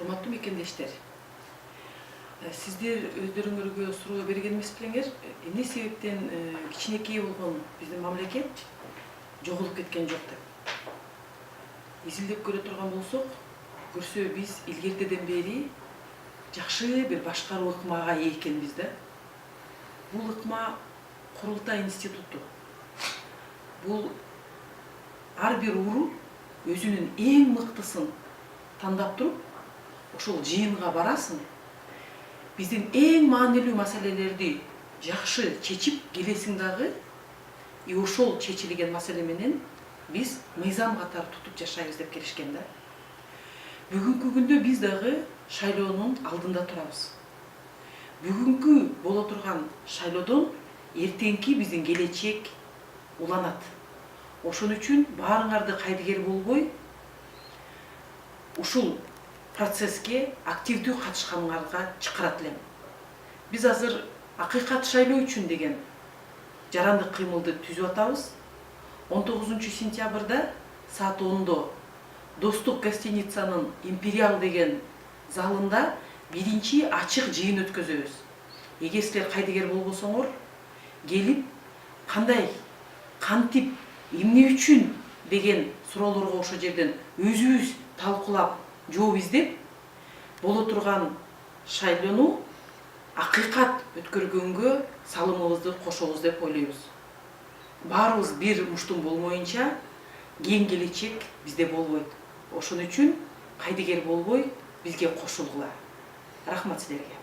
Урматтуу мекендештер, сиздер өздөрүңөргө суроо берген эмес белеңер, эмне себептен кичинекей болгон биздин мамлекет жоголуп кеткен жок деп. Изилдеп көрө турган болсок, көрсө биз илгертеден бери жакшы бир башкаруу ыкмага ээ экенбиз да. Бул ыкма Курултай институту. Бул ар бир урул өзүнүн эң мыктысын тандап туруп, ошол жыйынга барасын, биздин эң маанилүү маселелерди жакшы чечип келесиң дагы, ошол чечилген маселе менен биз мыйзам катары тутуп жашайбыз деп келишкен да. Бүгүнкү күндө биз дагы шайлоонун алдында турабыз. Бүгүнкү боло турган шайлоодон эртеңки биздин келечек уланат. Ошон үчүн баарыңарды кайдыгер болбой, ушул процесске активдүү катышканыңарга чакырат элем. Биз азыр акыйкат шайлоо үчүн деген жарандык кыймылды түзүп атабыз. 19 сентябрда саат 10-до Достук гостиницанын Империал деген залында биринчи ачык жыйын өткөзөбүз. Эгер силер кайдыгер болбосоңор, келип кандай, кантип, эмне үчүн деген суроолорго ошол жерден өзүбүз талкуулап жооп издеп, боло турган шайлоону акыйкат өткөргөнгө салымыбызды кошобуз деп ойлойбуз. Баарыбыз бир муштум болмоюнча кең келечек бизде болбойт. Ошон үчүн кайдыгер болбой бизге кошулгула. Рахмат силерге.